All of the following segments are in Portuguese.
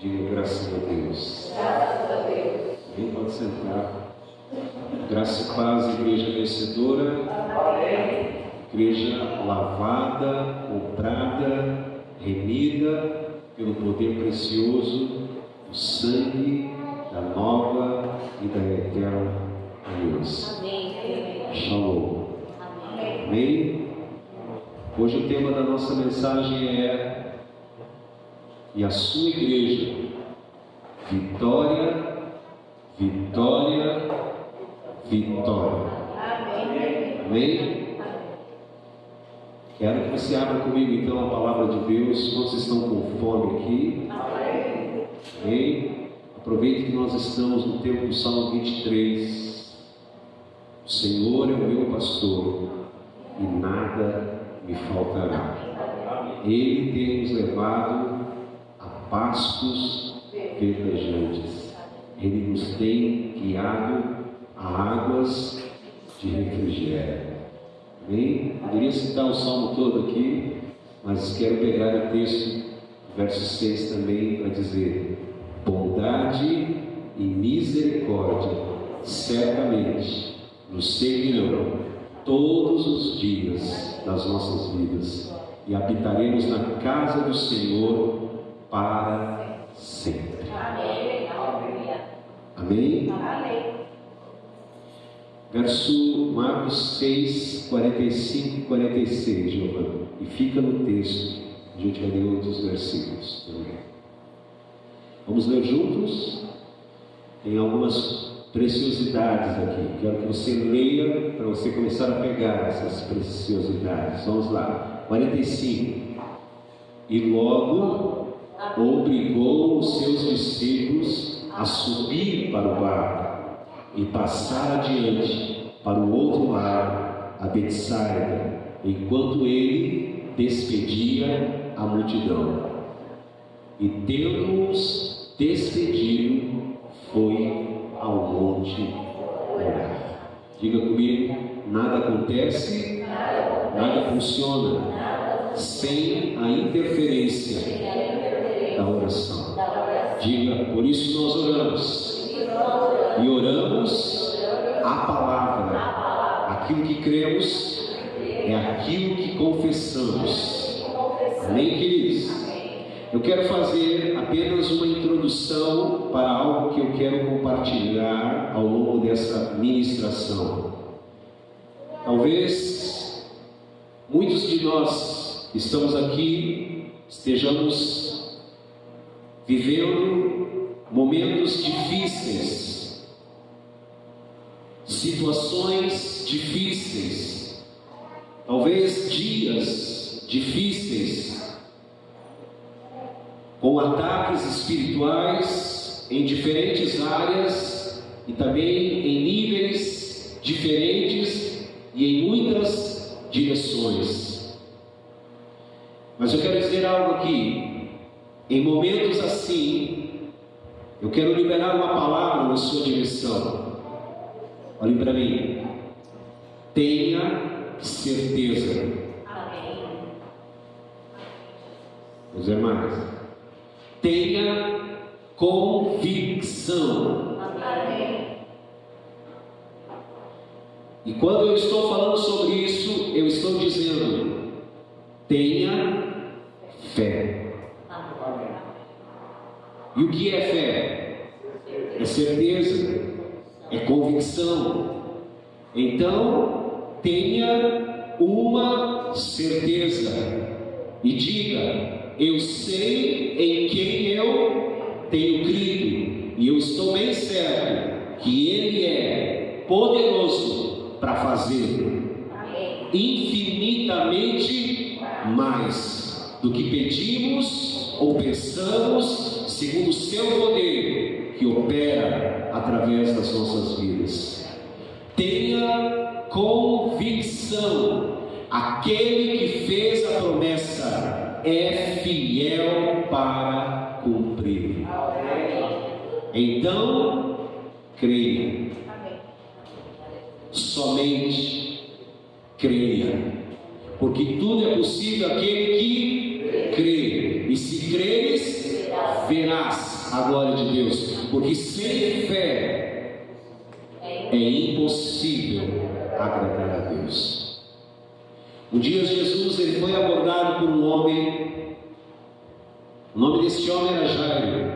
Diga graças a Deus. Graças a Deus. Bem, pode sentar. Graça e paz, igreja vencedora. Amém. Igreja lavada, comprada, remida pelo poder precioso do sangue da nova e da eterna aliança. Amém. Shalom. Amém. Amém? Hoje o tema da nossa mensagem é: e a sua igreja, vitória, vitória, vitória. Amém. Amém? Quero que você abra comigo então a palavra de Deus. Quantos estão com fome aqui? Amém. Amém? Aproveite que nós estamos no tempo do Salmo 23. O Senhor é o meu pastor e nada me faltará. Ele tem nos levado a pastos verdejantes. Ele nos tem guiado a águas de refrigério. Amém? Poderia citar o salmo todo aqui, mas quero pegar o texto, verso 6 também, para dizer: bondade e misericórdia certamente nos seguirão todos os dias das nossas vidas, e habitaremos na casa do Senhor para sempre. Amém. Amém? Amém. Verso Marcos 6, 45 e 46, Giovana. E fica no texto, a gente vai ler outros versículos também. Vamos ler juntos? Tem algumas preciosidades aqui. Quero que você leia para você começar a pegar essas preciosidades. Vamos lá. 45. E logo obrigou os seus discípulos a subir para o barco e passar adiante para o outro lado, a Betsaida, enquanto ele despedia a multidão. E tendo-os despedido, foi ao monte orar. Diga comigo: nada acontece, nada funciona sem a interferência da oração. Diga: por isso nós oramos. E oramos a palavra. Aquilo que cremos é aquilo que confessamos. Amém, queridos? Eu quero fazer apenas uma introdução para algo que eu quero compartilhar ao longo dessa ministração. Talvez muitos de nós que estamos aqui estejamos vivendo momentos difíceis, situações difíceis, talvez dias difíceis, com ataques espirituais em diferentes áreas e também em níveis diferentes e em muitas direções. Mas eu quero dizer algo aqui: em momentos assim, eu quero liberar uma palavra na sua direção. Olhe para mim. Tenha certeza. Amém. Meus irmãos, tenha convicção. Amém. E quando eu estou falando sobre isso, eu estou dizendo: tenha fé. E o que é fé? É certeza, é convicção. Então, tenha uma certeza e diga: eu sei em quem eu tenho crido, e eu estou bem certo que Ele é poderoso para fazer infinitamente mais do que pedimos ou pensamos, segundo o seu poder que opera através das nossas vidas. Tenha convicção: aquele que fez a promessa é fiel para cumprir. Então, creia. Somente creia, porque tudo é possível àquele que crê. E se creres, verás a glória de Deus, porque sem fé é impossível agradar a Deus. Um dia Jesus ele foi abordado por um homem. O nome desse homem era Jairo.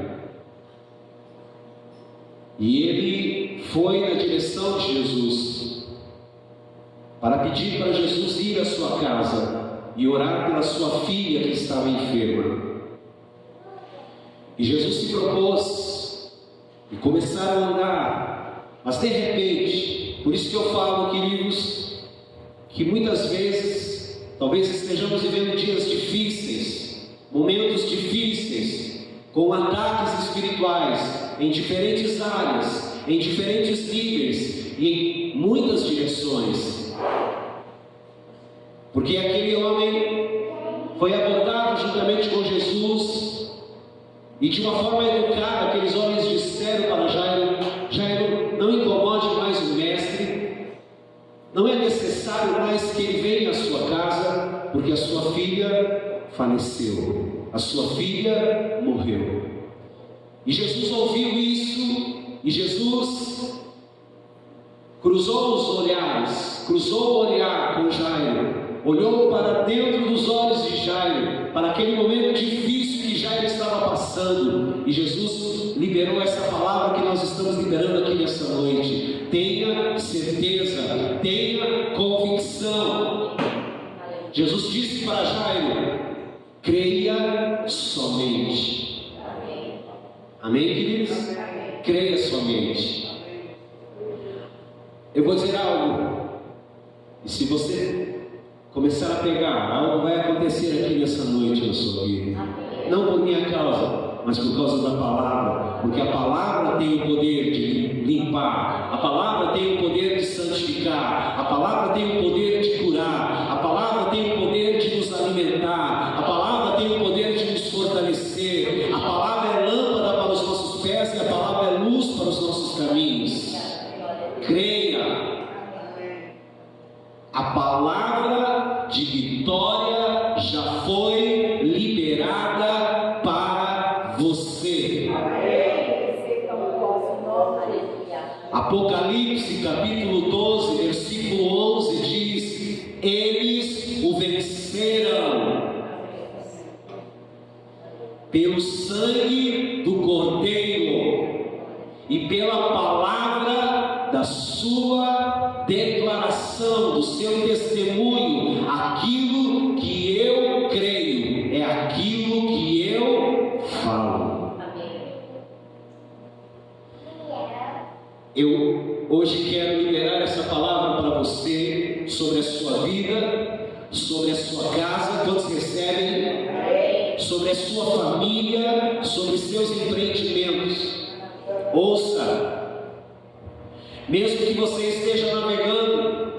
E ele foi na direção de Jesus para pedir para Jesus ir à sua casa e orar pela sua filha que estava enferma. E Jesus se propôs e começaram a andar, mas de repente, por isso que eu falo, queridos, que muitas vezes talvez estejamos vivendo dias difíceis, momentos difíceis, com ataques espirituais em diferentes áreas, em diferentes níveis e em muitas direções. Porque aquele homem foi abordado juntamente com Jesus e de uma forma educada aqueles homens disseram para Jairo: Jairo, não incomode mais o mestre, não é necessário mais que ele venha à sua casa, porque a sua filha faleceu, a sua filha morreu. E Jesus ouviu isso, e Jesus cruzou o olhar com Jairo, olhou para dentro dos olhos de Jairo, para aquele momento difícil que Jairo estava passando, e Jesus liberou essa palavra que nós estamos liberando aqui nessa noite: tenha certeza, tenha convicção. Jesus disse para Jairo: creia somente. Amém, queridos? Creia somente. Eu vou dizer algo, e se você começar a pegar, algo vai acontecer aqui nessa noite na sua vida. Não por minha causa, mas por causa da palavra, porque a palavra tem o poder de limpar, a palavra tem o poder de santificar, a palavra tem o poder de curar, a palavra tem o poder de nos alimentar, a palavra tem o poder de nos fortalecer, a palavra é lâmpada para os nossos pés e a palavra é luz para os nossos caminhos. Creia. A palavra de vitória já foi liberada para você. Apocalipse capítulo 12, versículo 11 diz: eles o venceram pelo sangue do Cordeiro e pela palavra da sua declaração, do seu testemunho. Aquilo que eu creio é aquilo que eu falo. Eu hoje quero liberar essa palavra para você, sobre a sua vida, sobre a sua casa. Quantos recebem? Sobre a sua família, sobre seus empreendimentos. Ouça, mesmo que você esteja navegando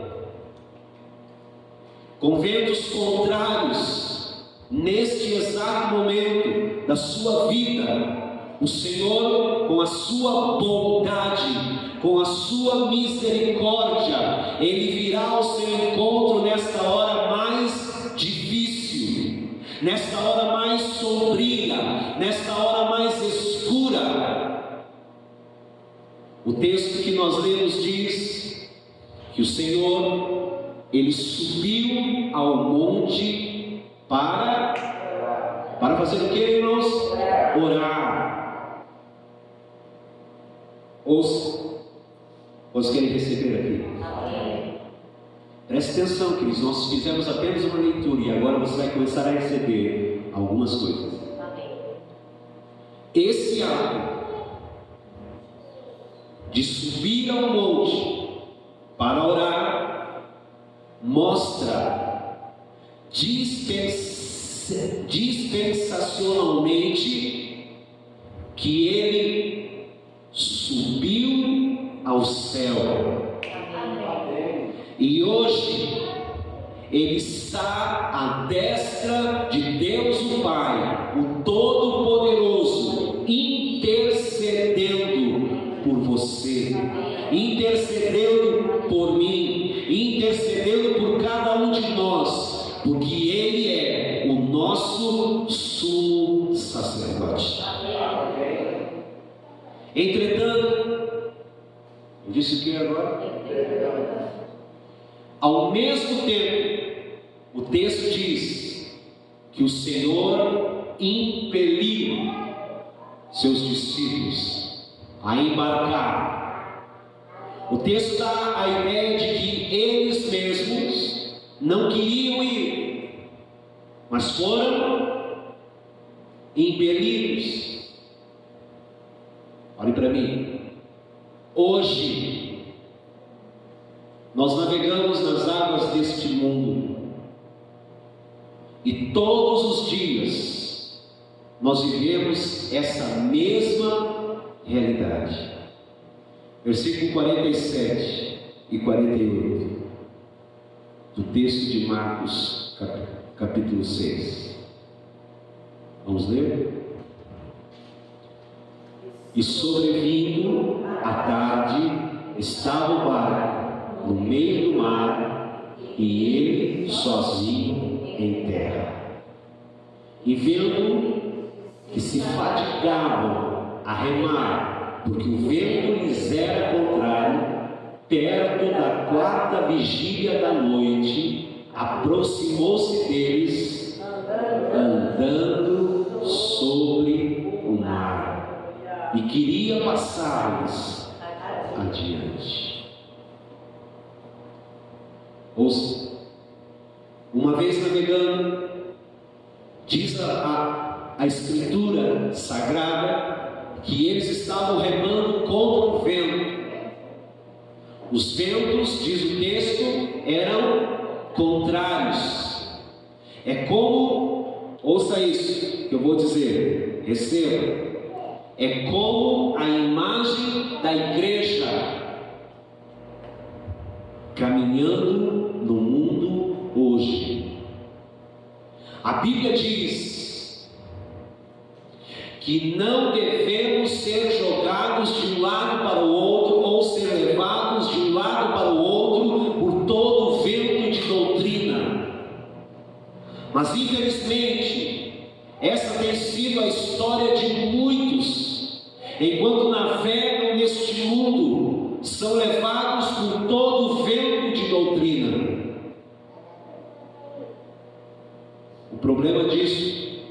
com ventos contrários, neste exato momento da sua vida, o Senhor, com a sua bondade, com a sua misericórdia, Ele virá ao seu encontro nesta hora mais difícil, nesta hora mais sombria, nesta hora mais escura. O texto que nós lemos diz que o Senhor, Ele subiu ao monte para fazer o que, irmãos? Orar. Ouça, quantos querem receber aqui? Preste atenção, queridos, nós fizemos apenas uma leitura e agora você vai começar a receber algumas coisas. Esse ato de subir ao monte para orar mostra dispensacionalmente que ele subiu ao céu. E hoje ele está à destra de Deus o Pai, o Todo-Poderoso, intercedendo por você, intercedendo por mim, intercedendo por cada um de nós, porque Ele é o nosso sumo sacerdote. Entretanto, eu disse o que agora? Ao mesmo tempo, o texto diz que o Senhor impeliu seus discípulos a embarcar. O texto dá a ideia de que eles mesmos não queriam ir, mas foram impelidos. Olhe para mim. Hoje, nós navegamos nas águas deste mundo e todos os dias nós vivemos essa mesma realidade. Versículo 47 e 48 do texto de Marcos, capítulo 6. Vamos ler? E sobrevindo a tarde, estava o barco no meio do mar e ele sozinho em terra. E vendo que se fatigavam a remar, porque o vento lhes era contrário, perto da 4ª vigília da noite, aproximou-se deles, andando sobre o mar, e queria passar-lhes adiante. Ouça, uma vez navegando, diz a Escritura Sagrada que eles estavam remando contra o vento. Os ventos, diz o texto, eram contrários. É como, ouça isso que eu vou dizer, receba. É como a imagem da igreja caminhando no mundo hoje. A Bíblia diz que não devemos ser jogados de um lado para o outro ou ser levados de um lado para o outro por todo o vento de doutrina. Mas infelizmente essa tem sido a história de muitos, enquanto navegam neste mundo, são levados por todo o vento de doutrina. O problema disso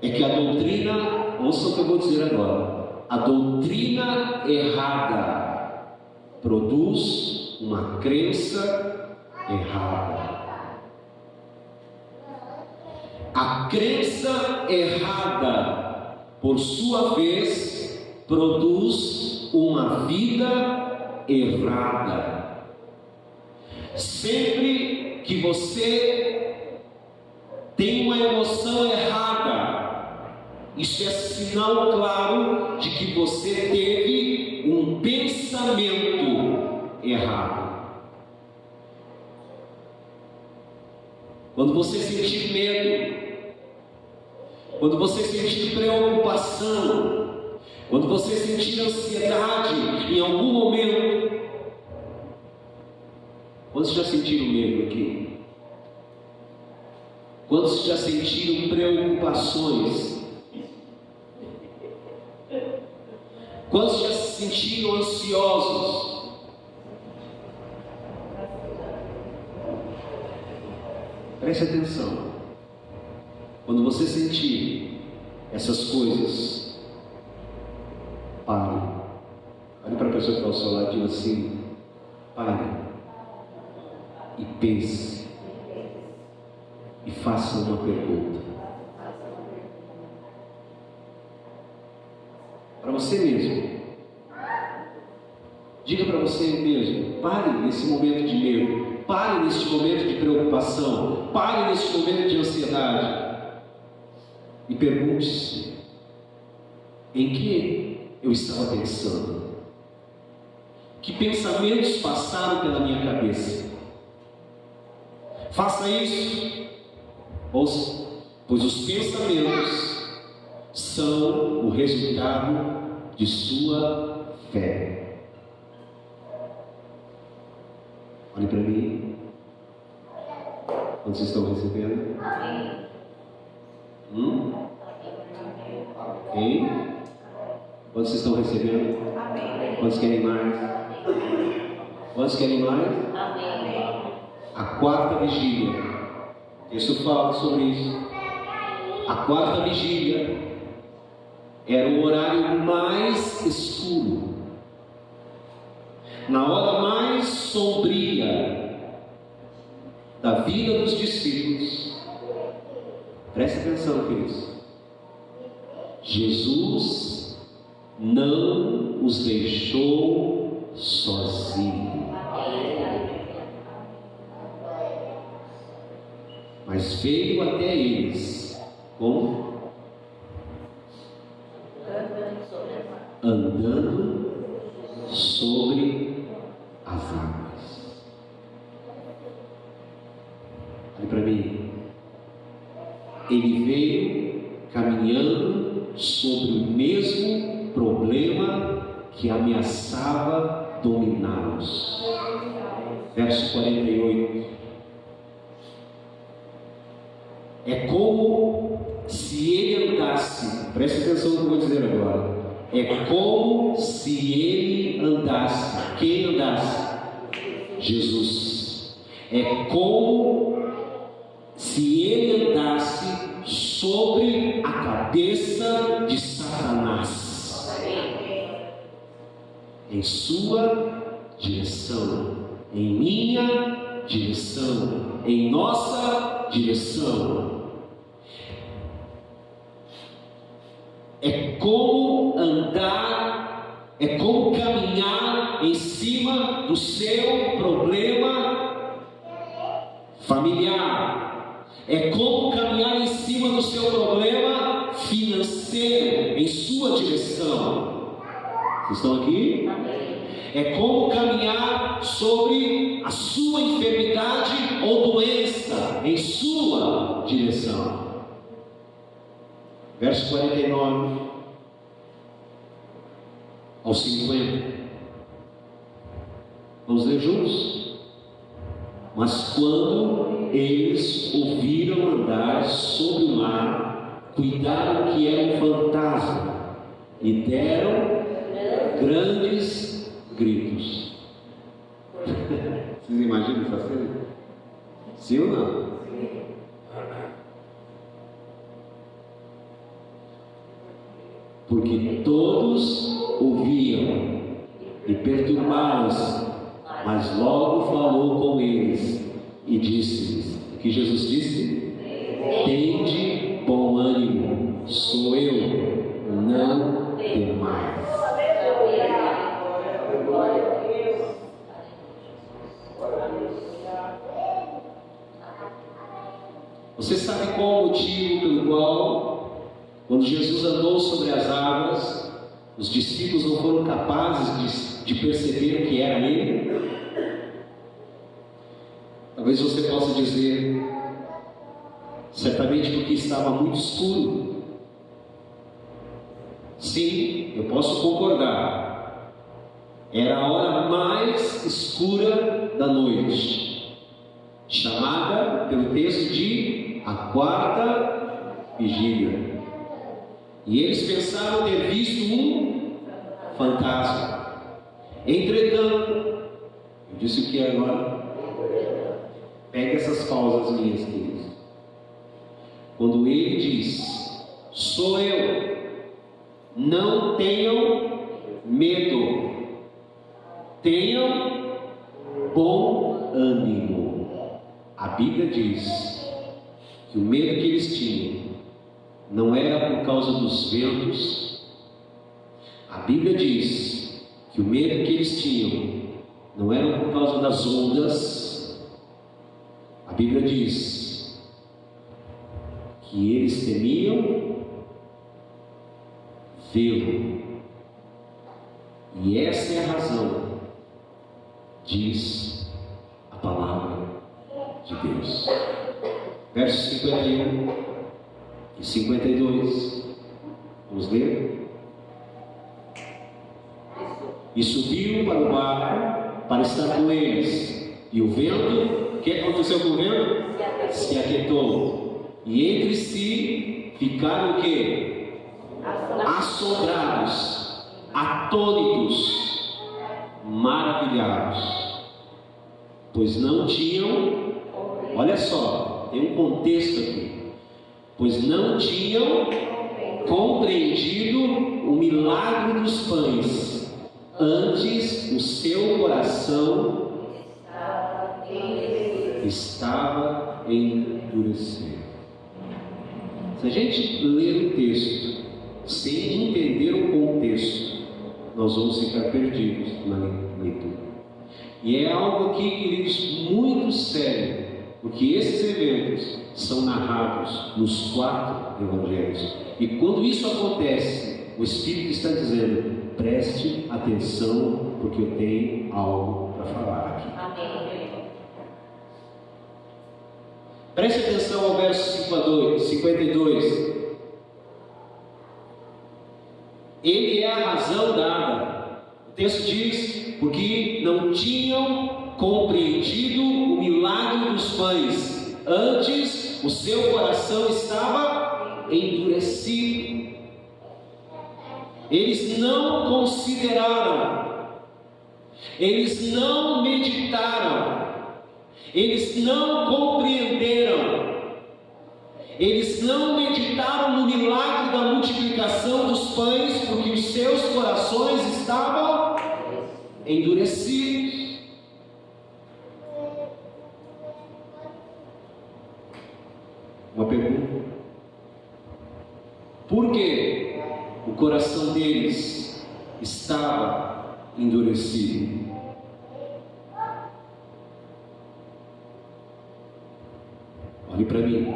é que a doutrina, ouça o que eu vou dizer agora, a doutrina errada produz uma crença errada. A crença errada, por sua vez, produz uma vida errada. Sempre que você tem uma emoção errada, isso é sinal claro de que você teve um pensamento errado. Quando você sentir medo, quando você sentir preocupação, quando você sentir ansiedade em algum momento, quantos já sentiram medo aqui? Quantos já sentiram preocupações? Quantos já se sentiram ansiosos? Preste atenção. Quando você sentir essas coisas, pare. Olhe para a pessoa que está ao seu lado e diga assim: pare e pense e faça uma pergunta para você mesmo. Diga para você mesmo: pare nesse momento de medo, pare nesse momento de preocupação, pare nesse momento de ansiedade e pergunte-se: em que eu estava pensando? Que pensamentos passaram pela minha cabeça? Faça isso, pois os pensamentos são o resultado de sua fé. Olhe para mim. Quantos estão recebendo? Quem? Quantos estão recebendo? Amém. Quantos querem mais? Quantos querem mais? Amém. A quarta vigília. O texto fala sobre isso. A quarta vigília era o horário mais escuro, na hora mais sombria da vida dos discípulos. Preste atenção, queridos. Jesus não os deixou sozinhos, mas veio até eles como? Andando sobre as águas. Olha para mim. Ele veio caminhando sobre o mesmo problema que ameaçava dominá-los. Verso 48. É como se ele andasse, preste atenção no que eu vou dizer agora. É como se ele andasse. Quem andasse? Jesus. É como se ele andasse sobre a cabeça de Satanás, em sua direção, em minha direção, em nossa direção. É como andar, é como caminhar em cima do seu problema familiar, é como caminhar em cima do seu problema financeiro, em sua direção. Vocês estão aqui? É como caminhar sobre a sua enfermidade ou doença, em sua direção. Verso 49 ao 50. Vamos ler juntos? Mas quando eles ouviram andar sobre o mar, cuidaram que era um fantasma e deram grandes gritos. Vocês imaginam essa cena? Sim ou não? Porque todos ouviam e perturbaram-se, mas logo falou com eles e disse-lhes, o que Jesus disse? Tende bom ânimo, sou eu, não temais. Você sabe qual o motivo pelo qual, quando Jesus andou sobre as águas, os discípulos não foram capazes de perceber que era Ele? Talvez você possa dizer, certamente porque estava muito escuro. Sim, eu posso concordar. Era a hora mais escura da noite, chamada pelo texto de a quarta vigília. E eles pensaram ter visto um fantasma. Entretanto, eu disse o que é agora? Pegue essas pausas minhas, queridos. Quando ele diz, sou eu, não tenham medo, tenham bom ânimo. A Bíblia diz que o medo que eles tinham não era por causa dos ventos. A Bíblia diz que o medo que eles tinham não era por causa das ondas. A Bíblia diz que eles temiam vê-lo. E essa é a razão, diz a palavra de Deus. Versos 51 e 52. Vamos ler? E subiram para o barco para estar com eles. E o vento, o que aconteceu com o vento? Se aquietou. E entre si ficaram o quê? Assombrados. atônitos, maravilhados, pois não tinham, olha só, tem um contexto aqui, pois não tinham compreendido o milagre dos pães, antes o seu coração estava endurecido. Se a gente ler o texto sem entender o contexto, nós vamos ficar perdidos na leitura. E é algo aqui, queridos, muito sério, porque esses eventos são narrados nos 4 evangelhos. E quando isso acontece, o Espírito está dizendo: preste atenção, porque eu tenho algo para falar aqui. Amém. Preste atenção ao verso 52. Ele é a razão dada. O texto diz: porque não tinham compreendido o milagre dos pães, antes o seu coração estava endurecido. Eles não consideraram, eles não meditaram, eles não compreenderam, eles não meditaram no milagre da multiplicação dos pães, porque os seus corações estavam endurecidos. Uma pergunta: por que o coração deles estava endurecido? Olhe para mim.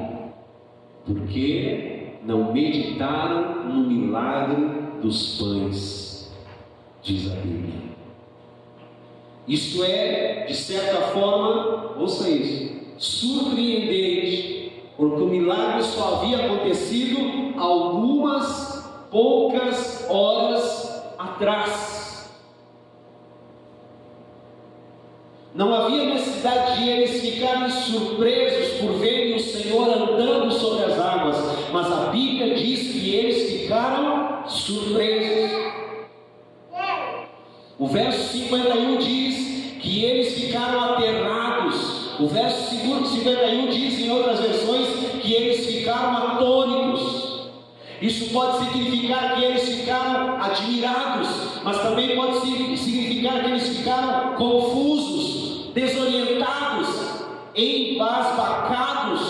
Por que não meditaram no milagre dos pães? Diz a Bíblia. Isto é, de certa forma, ouça isso, surpreendente, porque o milagre só havia acontecido algumas poucas horas atrás. Não havia necessidade de eles ficarem surpresos por verem o Senhor andando sobre as águas, mas a Bíblia diz que eles ficaram surpresos. O verso 51 diz que eles ficaram aterrados. O verso 51 diz em outras versões que eles ficaram atônitos. Isso pode significar que eles ficaram admirados, mas também pode significar que eles ficaram confusos, desorientados, embasbacados,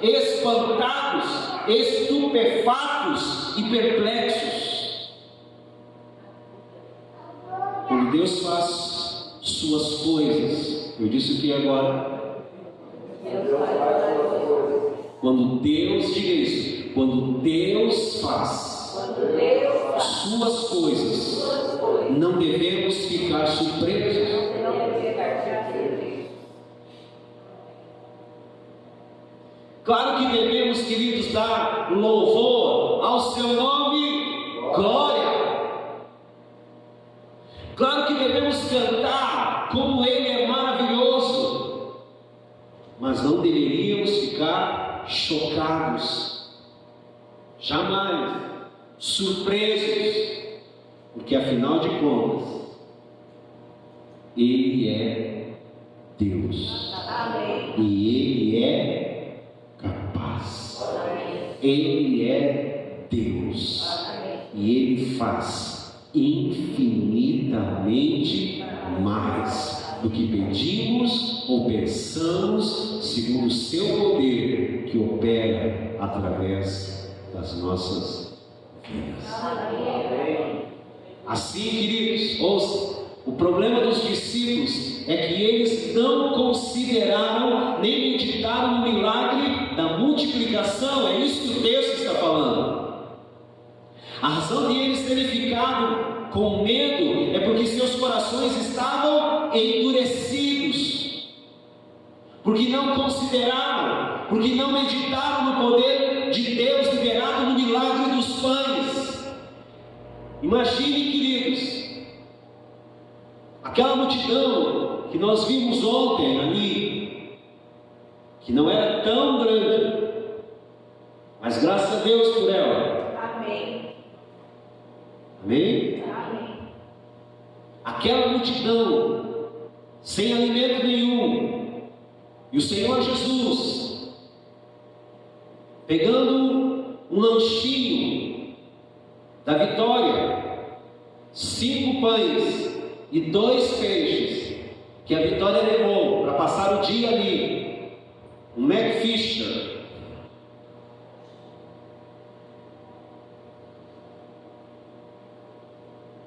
espantados, estupefatos e perplexos. Quando Deus faz suas coisas, eu disse o que agora? Quando Deus, diga isso, quando Deus faz suas coisas, não devemos ficar surpresos. Claro que devemos, queridos, dar louvor ao seu nome, glória. Claro que devemos cantar como Ele é maravilhoso, mas não deveríamos ficar chocados, jamais surpresos, porque afinal de contas, Ele é Deus. Amém. E Ele é capaz. Amém. Ele é Deus. Amém. E Ele faz infinitamente mais do que pedimos ou pensamos, segundo o seu poder que opera através das nossas vidas. Amém. Assim, queridos, ouça, o problema dos discípulos é que eles não consideraram nem meditaram no milagre da multiplicação. É isso que o texto está falando. A razão de eles terem ficado com medo é porque seus corações estavam endurecidos, porque não consideraram, porque não meditaram no poder de Deus liberado no milagre dos pães. Imagine, queridos, aquela multidão que nós vimos ontem ali, que não era tão grande, mas graças a Deus por ela. Amém. Amém? Amém. aquela multidão sem alimento nenhum, e o Senhor Jesus pegando um lanchinho da vitória, 5 pães e 2 peixes, que a Vitória levou para passar o dia ali, um McFisher.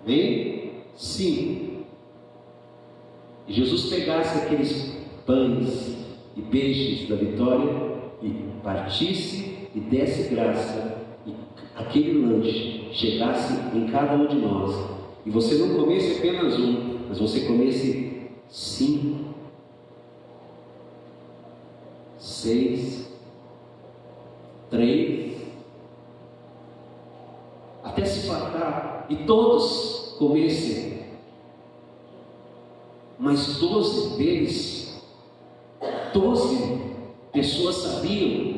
Bem, 5. E Jesus pegasse aqueles pães e peixes da Vitória e partisse e desse graça, e aquele lanche chegasse em cada um de nós, e você não comesse apenas um, mas você comesse 5, 6, 3, até se fartar, e todos comessem, mas 12 deles, 12 pessoas sabiam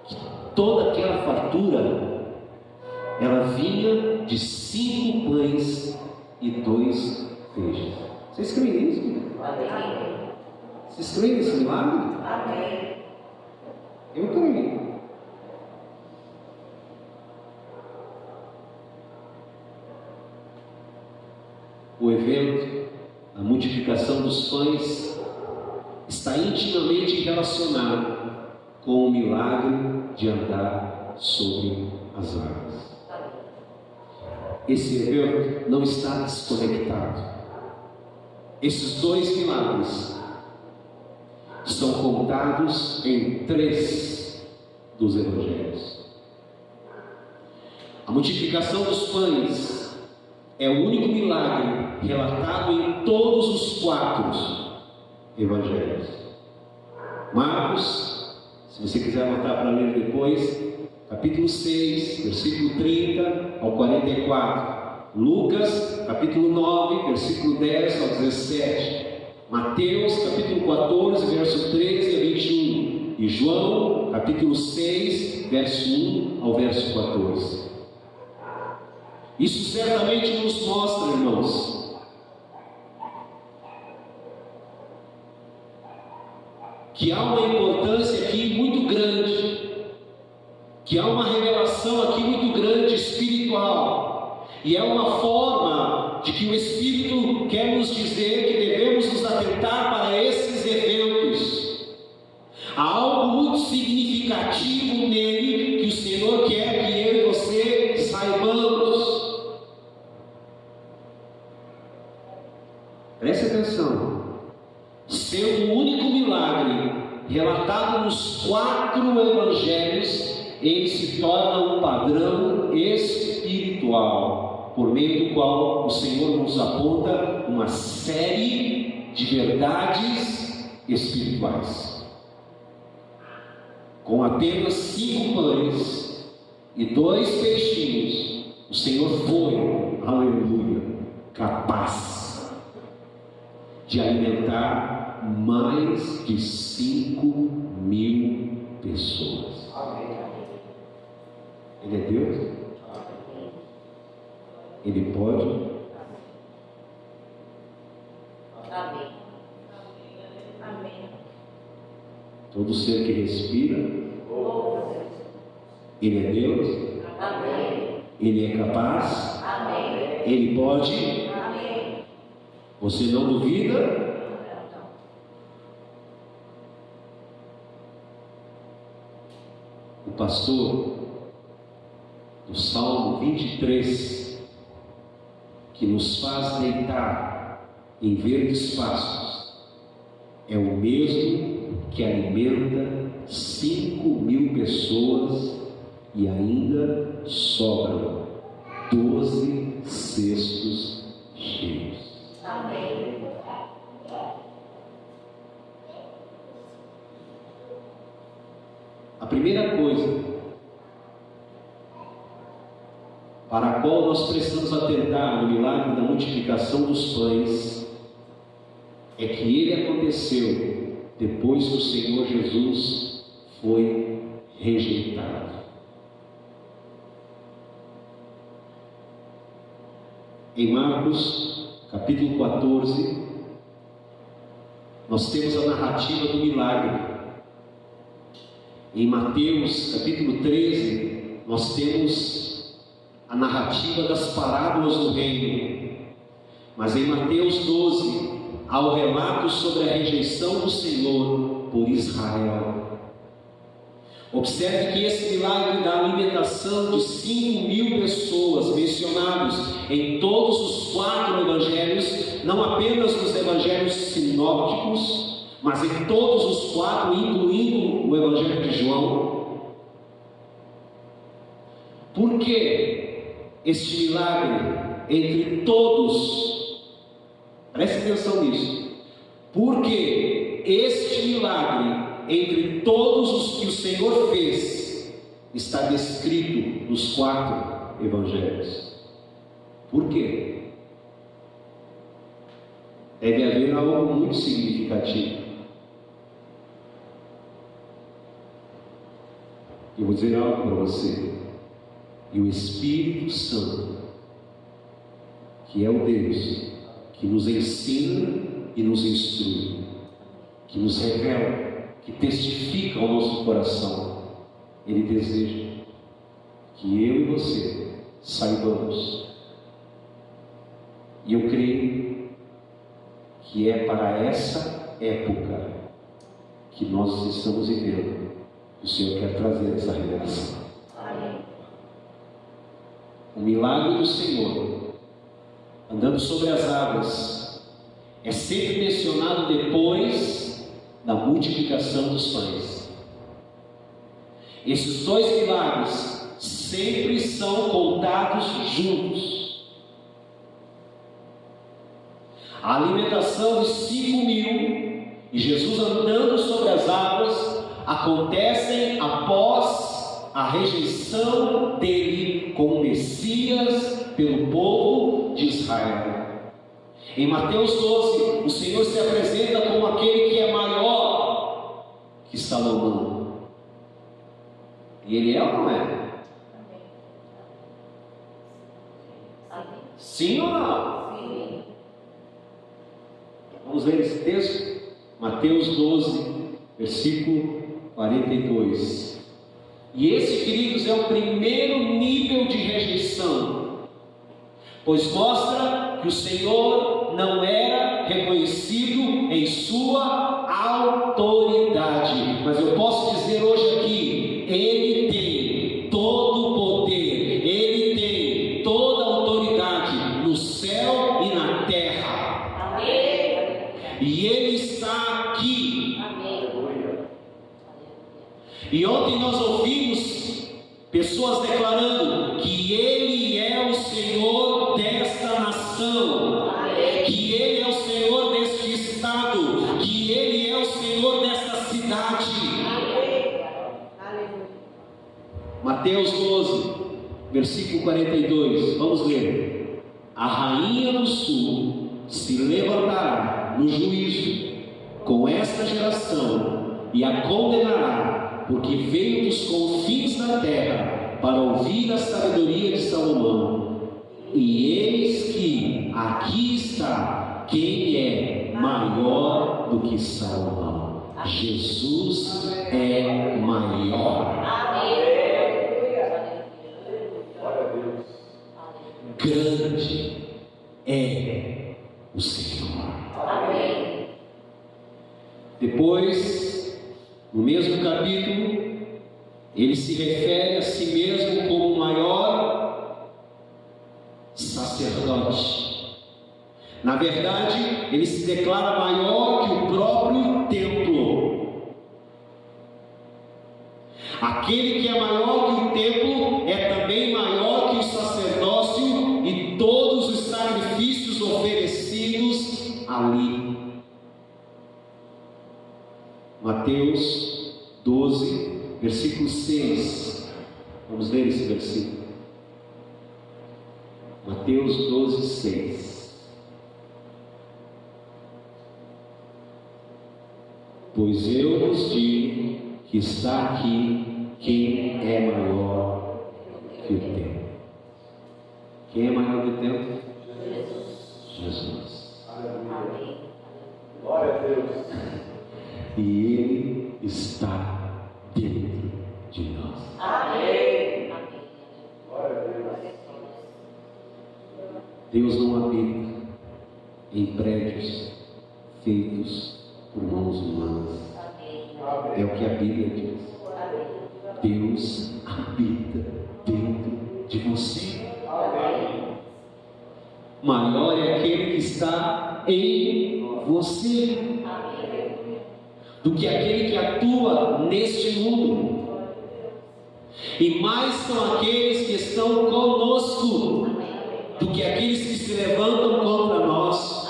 que toda aquela fartura, ela vinha de 5 pães e 2 peixes. Vocês creem nisso? Amém. Vocês creem nesse milagre? Amém. Eu creio. O evento, a multiplicação dos pães, está intimamente relacionado com o milagre de andar sobre as águas. Esse evento não está desconectado. Esses 2 milagres estão contados em 3 dos evangelhos. A multiplicação dos pães é o único milagre relatado em todos os 4 evangelhos. Marcos, se você quiser anotar para ler depois, capítulo 6, versículo 30 ao 44. Lucas, capítulo 9, versículo 10 ao 17. Mateus, capítulo 14, verso 13 a 21. E João, capítulo 6, verso 1 ao verso 14. Isso certamente nos mostra, irmãos, que há uma importância aqui muito grande, que há uma revelação aqui muito grande espiritual, e é uma forma de que o Espírito quer nos dizer que devemos nos atentar para esses eventos. Há algo muito significativo nele que o Senhor quer que eu e você saibamos. Preste atenção. Sendo o único milagre relatado nos 4 evangelhos, ele se torna um padrão espiritual, por meio do qual o Senhor nos aponta uma série de verdades espirituais. Com apenas 5 pães e 2 peixinhos, o Senhor foi, aleluia, capaz de alimentar mais de 5.000 pessoas. Ele é Deus? Ele pode? Amém. Amém. Todo ser que respira, Ele é Deus? Amém. Ele é capaz? Amém. Ele pode? Amém. Você não duvida? O pastor do Salmo 23, que nos faz deitar em verdes pastos, é o mesmo que alimenta 5.000 pessoas, e ainda sobram 12 cestos cheios. Amém. A primeira coisa para a qual nós precisamos atentar no milagre da multiplicação dos pães é que ele aconteceu depois que o Senhor Jesus foi rejeitado. Em Marcos, capítulo 14, nós temos a narrativa do milagre. Em Mateus, capítulo 13, nós temos a narrativa das parábolas do reino. Mas em Mateus 12, há o relato sobre a rejeição do Senhor por Israel. Observe que esse milagre da alimentação de 5.000 pessoas, mencionados em todos os 4 evangelhos, não apenas nos evangelhos sinópticos, mas em todos os 4, incluindo o evangelho de João. Por que este milagre entre todos? Preste atenção nisso. Porque este milagre entre todos os que o Senhor fez está descrito nos 4 evangelhos. Por quê? Deve haver algo muito significativo. Eu vou dizer algo para você. E o Espírito Santo, que é o Deus que nos ensina e nos instrui, que nos revela, que testifica ao nosso coração, Ele deseja que eu e você saibamos. E eu creio que é para essa época que nós estamos vivendo que o Senhor quer trazer essa revelação. Amém. O milagre do Senhor andando sobre as águas é sempre mencionado depois da multiplicação dos pães. Esses 2 milagres sempre são contados juntos. A alimentação de 5.000 e Jesus andando sobre as águas acontecem após a rejeição dele como Messias pelo povo de Israel. Em Mateus 12, o Senhor se apresenta como aquele que é maior que Salomão. E Ele é ou não é? Sim ou não? Sim. Vamos ler esse texto? Mateus 12, versículo 42. E esse, queridos, é o primeiro nível de rejeição, pois mostra que o Senhor não era reconhecido em sua autoridade. Mas eu posso dizer hoje aqui, Ele tem todo o poder, Ele tem toda a autoridade no céu e na terra. Amém. E Ele está aqui. Amém. E ontem nós ouvimos pessoas declarando que Ele é o Senhor desta nação, que Ele é o Senhor deste estado, que Ele é o Senhor desta cidade. Mateus 12, versículo 42, vamos ler. A rainha do sul se levantará no juízo com esta geração e a condenará, porque veio dos confins da terra para ouvir a sabedoria de Salomão. E eis que aqui está quem é maior do que Salomão. Jesus é maior. Grande é o Senhor. Amém. Depois, no mesmo capítulo, ele se refere a si mesmo como o maior sacerdote. Na verdade, ele se declara maior que o próprio templo. Aquele que é maior que o templo é também maior que o sacerdócio e todos os sacrifícios oferecidos ali. Mateus 12, versículo 6. Vamos ler esse versículo. Mateus 12, 6. Pois eu vos digo que está aqui quem é maior que o templo. Quem é maior que o templo? Jesus. Deus não habita em prédios feitos por mãos humanas. É o que a Bíblia diz. Deus habita dentro de você. Maior é aquele que está em você do que aquele que atua neste mundo. E mais são aqueles que estão conosco do que aqueles que se levantam contra nós.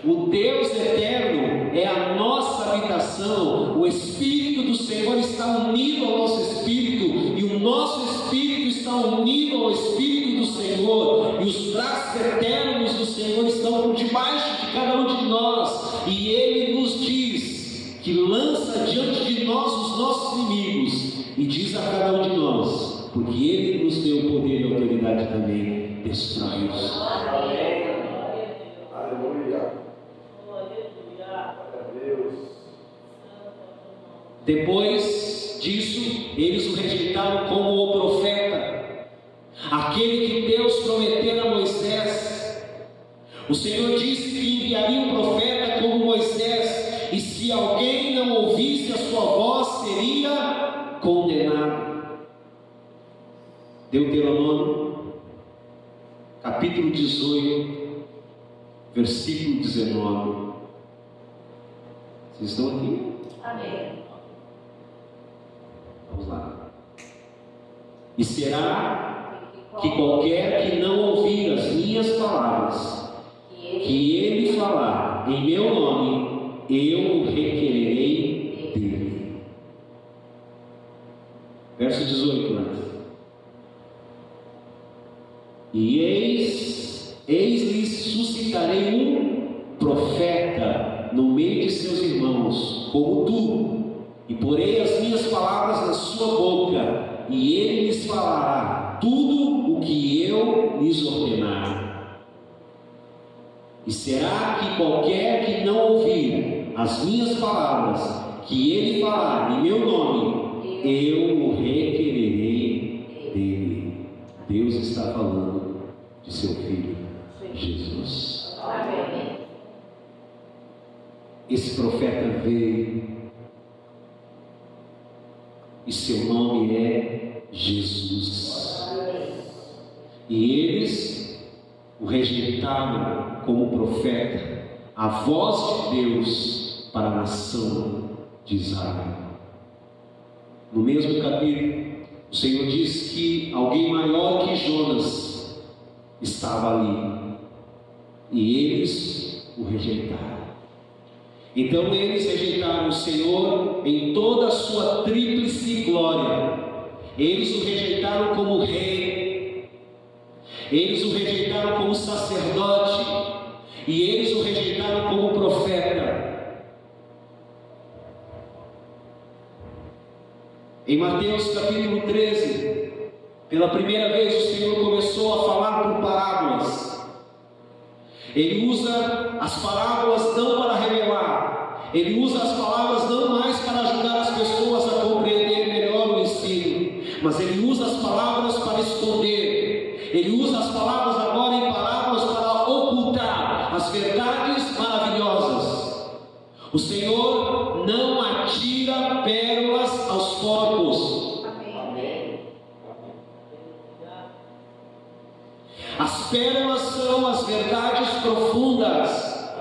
O Deus eterno é a nossa habitação. O Espírito do Senhor está unido ao nosso espírito, e o nosso espírito está unido ao Espírito do Senhor, e os braços eternos do Senhor estão por debaixo de cada um de nós, e Ele nos diz que lança diante de nós os nossos inimigos, e diz a cada um de nós, porque Ele nos deu poder e autoridade também, destrói-os. Depois disso, eles o rejeitaram como o profeta, aquele que Deus prometera a Moisés. O Senhor disse que enviaria um profeta como Moisés, e se alguém não ouvisse a sua voz, seria condenado. Deuteronômio, capítulo 18, versículo 19. Vocês estão aqui? Amém. Vamos lá. E será que qualquer que não ouvir as minhas palavras, que ele falar em meu nome, eu o requererei dele. Verso 18, né? E eis-lhes suscitarei um profeta no meio de seus irmãos, como tu, e porei as minhas palavras na sua boca, e ele lhes falará tudo o que eu lhes ordenar. E será que qualquer que não ouvir as minhas palavras, que ele falar em meu nome, eu o requererei dele. Deus está falando de seu Filho Jesus. Esse profeta veio, e seu nome é Jesus. E eles o rejeitaram como profeta, a voz de Deus para a nação de Israel. No mesmo capítulo, o Senhor diz que alguém maior que Jonas estava ali, e eles o rejeitaram. Então eles rejeitaram o Senhor em toda a sua tríplice glória. Eles o rejeitaram como rei, eles o rejeitaram como sacerdote, e eles o rejeitaram como profeta. Em Mateus capítulo 13, pela primeira vez o Senhor começou a falar por parábolas. Ele usa as parábolas não para revelar, ele usa as palavras não mais para ajudar as pessoas a compreender melhor o ensino, mas ele usa as palavras para esconder. Ele usa as palavras agora em parábolas para ocultar as verdades maravilhosas. O Senhor não atira pérolas aos porcos. As pérolas são as verdades profundas,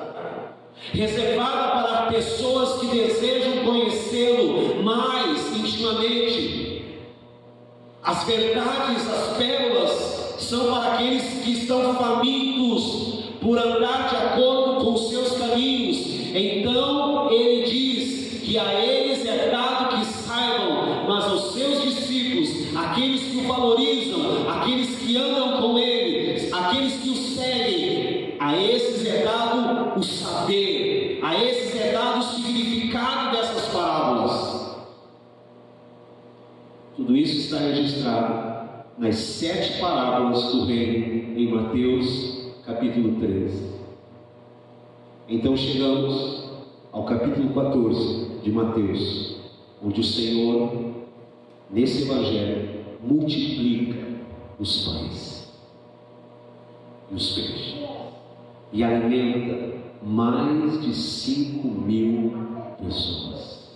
reservadas para pessoas que desejam conhecê-lo mais intimamente. As verdades, as pérolas, são para aqueles que estão famintos por andar de acordo com os seus caminhos. Então ele diz que a eles é dado que saibam, mas aos seus discípulos, aqueles que o valorizam, aqueles que andam com ele, aqueles que o seguem, a esses é dado o saber, a esses é dado o significado dessas parábolas. Tudo isso está registrado nas 7 parábolas do reino em Mateus capítulo 13. Então chegamos ao capítulo 14 de Mateus, onde o Senhor, nesse evangelho, multiplica os pães. e os peixes, e alimenta mais de 5.000 pessoas.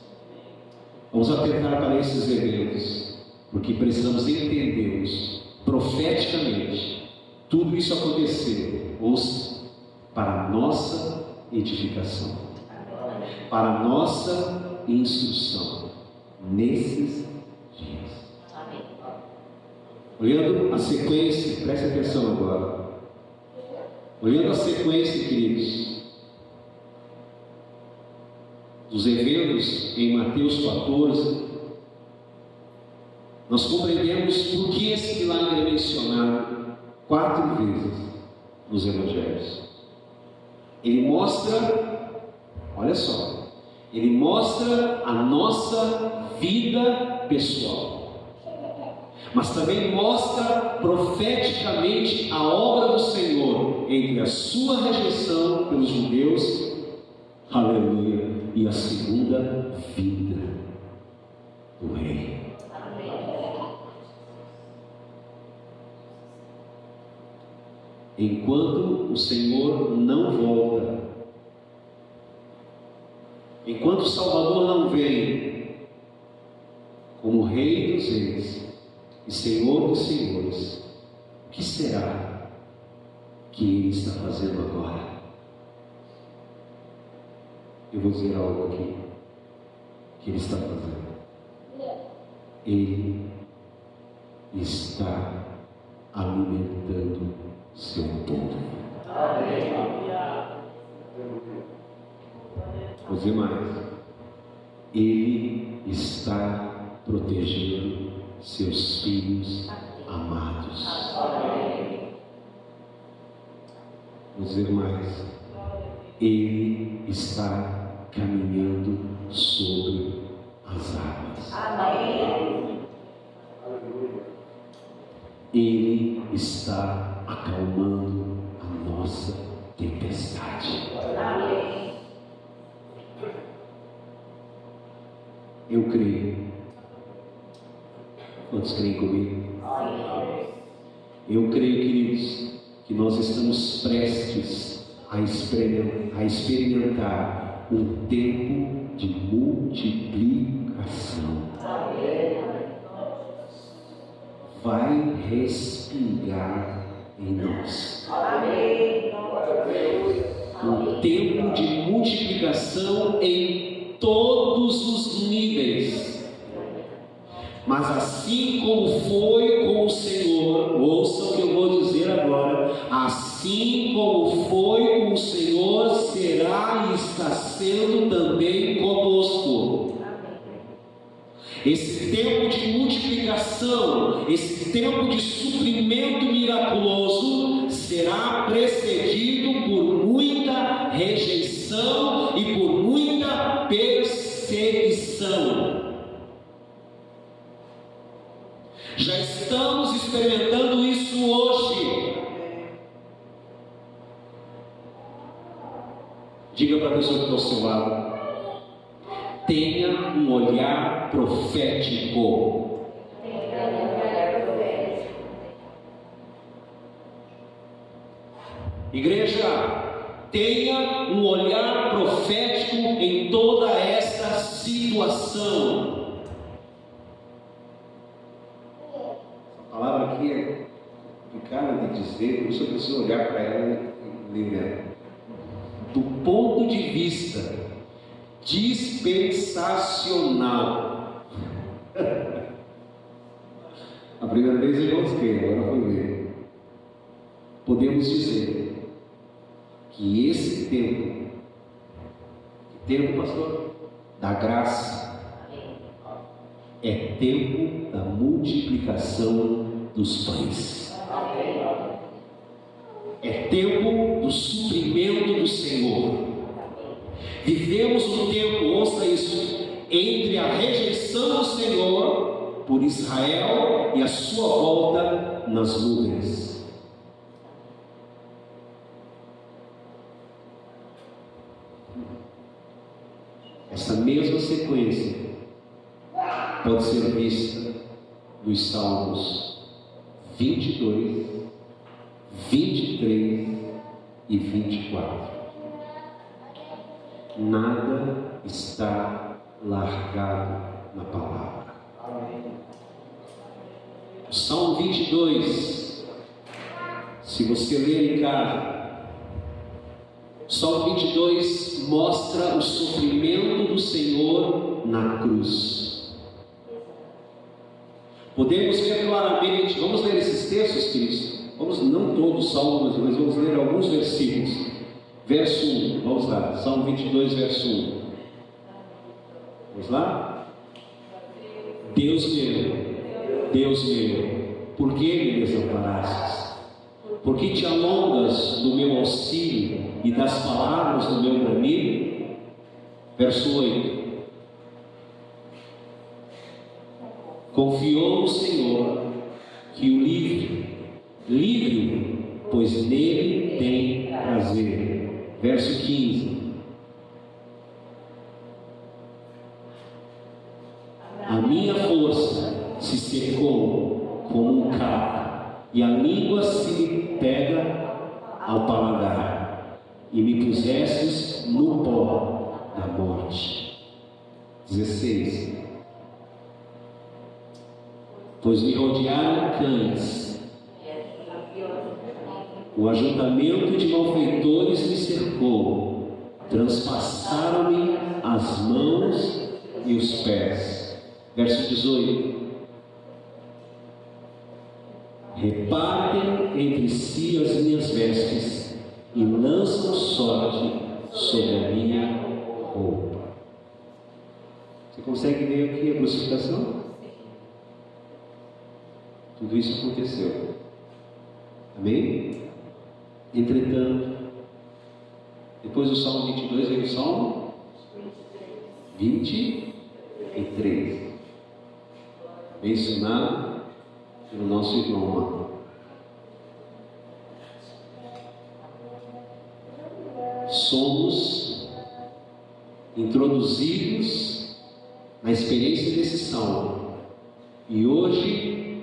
Vamos atentar para esses eventos, porque precisamos entendê-los profeticamente. Tudo isso aconteceu, ouça, para a nossa edificação, para a nossa instrução nesses dias. Olhando a sequência, preste atenção agora. Olhando a sequência, queridos, dos eventos em Mateus 14, nós compreendemos por que esse milagre é mencionado 4 vezes nos Evangelhos. Ele mostra, olha só, ele mostra a nossa vida pessoal, mas também mostra profeticamente a obra do Senhor entre a sua rejeição pelos judeus, aleluia, e a segunda vida do Rei. Enquanto o Senhor não volta, enquanto o Salvador não vem como Rei dos Reis e Senhor dos Senhores, o que será que Ele está fazendo agora? Eu vou dizer algo aqui que Ele está fazendo. Ele está alimentando seu povo. Vou dizer mais. Ele está protegendo seus filhos amados. Vou dizer mais. Ele está caminhando sobre as águas. Amém. Ele está acalmando a nossa tempestade. Amém. Eu creio. Quantos creem comigo? Eu creio, queridos, que nós estamos prestes a experimentar um tempo de multiplicação. Vai respingar em nós. Um tempo de multiplicação em todos os níveis. Mas assim como foi com o Senhor, ouça o que eu vou dizer agora, assim como foi com o Senhor, será e está sendo também conosco. Esse tempo de multiplicação, esse tempo de suprimento miraculoso será precedido por muita rejeição e por muita perseguição. Já estamos experimentando isso hoje. Diga para a pessoa que está ao seu lado: tenha um olhar profético. Igreja, tenha um olhar profético em toda esta situação. A palavra aqui é complicada de dizer, por isso eu preciso olhar para ela e ler. Do ponto de vista dispensacional. A primeira vez eu gostei, agora foi ver. Podemos dizer que esse tempo, que tempo, pastor? Da graça, é tempo da multiplicação dos pães. É tempo do suprimento do Senhor. Vivemos um tempo, ouça isso, entre a rejeição do Senhor por Israel e a sua volta nas nuvens. Essa mesma sequência pode ser vista nos Salmos 22, 23 e 24. Nada está largado na palavra. O Salmo 22, se você ler em casa, o Salmo 22 mostra o sofrimento do Senhor na cruz. Podemos ver claramente, vamos ler esses textos, queridos? Vamos, não todos os salmos, mas vamos ler alguns versículos. Verso 1, vamos lá, Salmo 22, verso 1. Vamos lá? Deus meu, por que me desamparastes? Por que te alongas do meu auxílio e das palavras do meu bramido? Verso 8. Confiou no Senhor que o livre-o, pois nele tem prazer. Verso 15. A minha força se secou como um caco, e a língua se me pega ao paladar, e me pusestes no pó da morte. 16. Pois me rodearam cães, o ajuntamento de malfeitores me cercou, transpassaram-me as mãos e os pés. Verso 18. Repartem entre si as minhas vestes e lançam sorte sobre a minha roupa. Você consegue ver aqui a crucificação? Tudo isso aconteceu. Amém? Entretanto, depois do Salmo 22 vem o Salmo 23, mencionado pelo nosso irmão. Somos introduzidos na experiência desse Salmo, e hoje,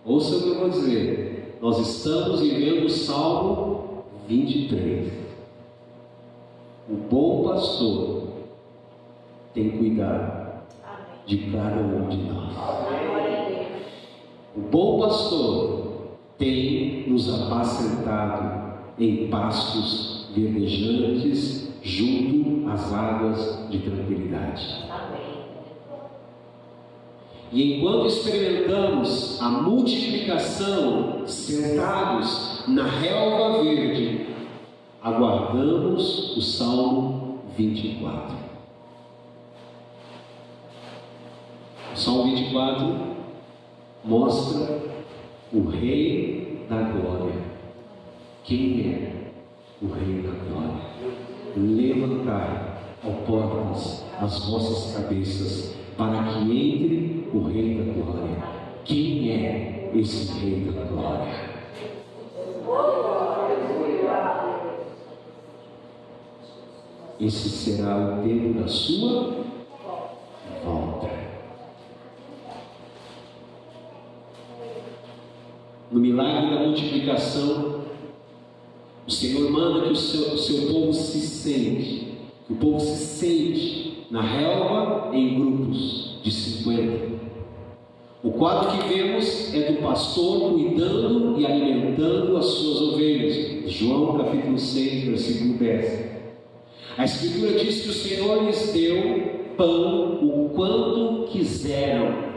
ouça o que eu vou dizer, nós estamos vivendo o Salmo 23. O bom pastor tem cuidado de cada um de nós. O bom pastor tem nos apacentado em pastos verdejantes junto às águas de tranquilidade. E enquanto experimentamos a multiplicação sentados na relva verde, aguardamos o Salmo 24. O Salmo 24 mostra o Rei da Glória. Quem é o Rei da Glória? Levantai, ó portas, as vossas cabeças, para que entre o Rei da Glória. Quem é esse Rei da Glória? Esse será o tempo da sua volta. No milagre da multiplicação, o Senhor manda que o seu povo se sente, que o povo se sente na relva em grupos de 50. O quadro que vemos é do pastor cuidando e alimentando as suas ovelhas. João capítulo 6, versículo 10. A Escritura diz que o Senhor lhes deu pão o quanto quiseram.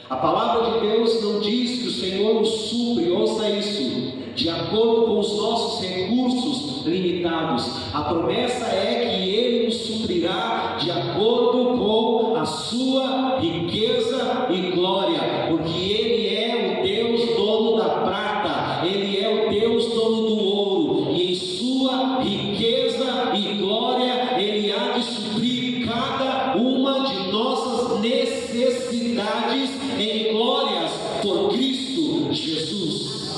A palavra de Deus não diz que o Senhor nos supre, ouça isso, de acordo com os nossos recursos limitados. A promessa é que Ele nos suprirá de acordo com a sua riqueza e glória, porque Ele é o Deus dono da prata, Ele é o Deus dono do ouro, e em sua riqueza e glória Ele há de suprir cada uma de nossas necessidades em glórias por Cristo Jesus.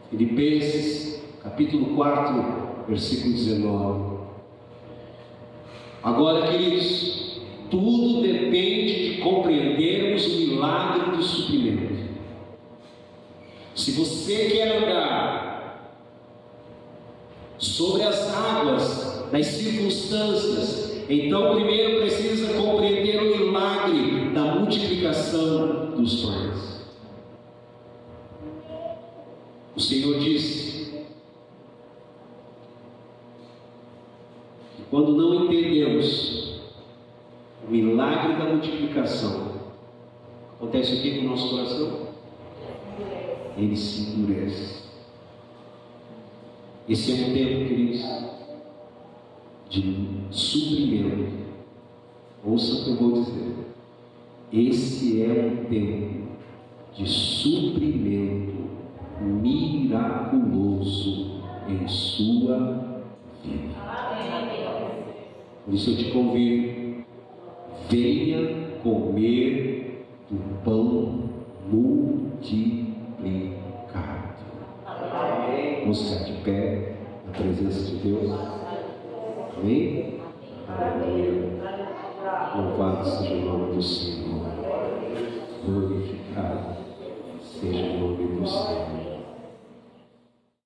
Filipenses capítulo 4, versículo 19. Agora, queridos, tudo depende de compreendermos o milagre do suprimento. Se você quer andar sobre as águas das circunstâncias, então primeiro precisa compreender o milagre da multiplicação dos pães. O Senhor disse que quando não entendemos o milagre da multiplicação, acontece o que com o nosso coração? Ele se endurece. Esse é um tempo, queridos, de suprimento. Ouça o que eu vou dizer. Esse é um tempo de suprimento miraculoso em sua vida. Por isso eu te convido, venha comer do pão multiplicado. Vamos ficar de pé na presença de Deus. Amém? Aleluia. Louvado seja o nome do Senhor. Glorificado seja o nome do Senhor.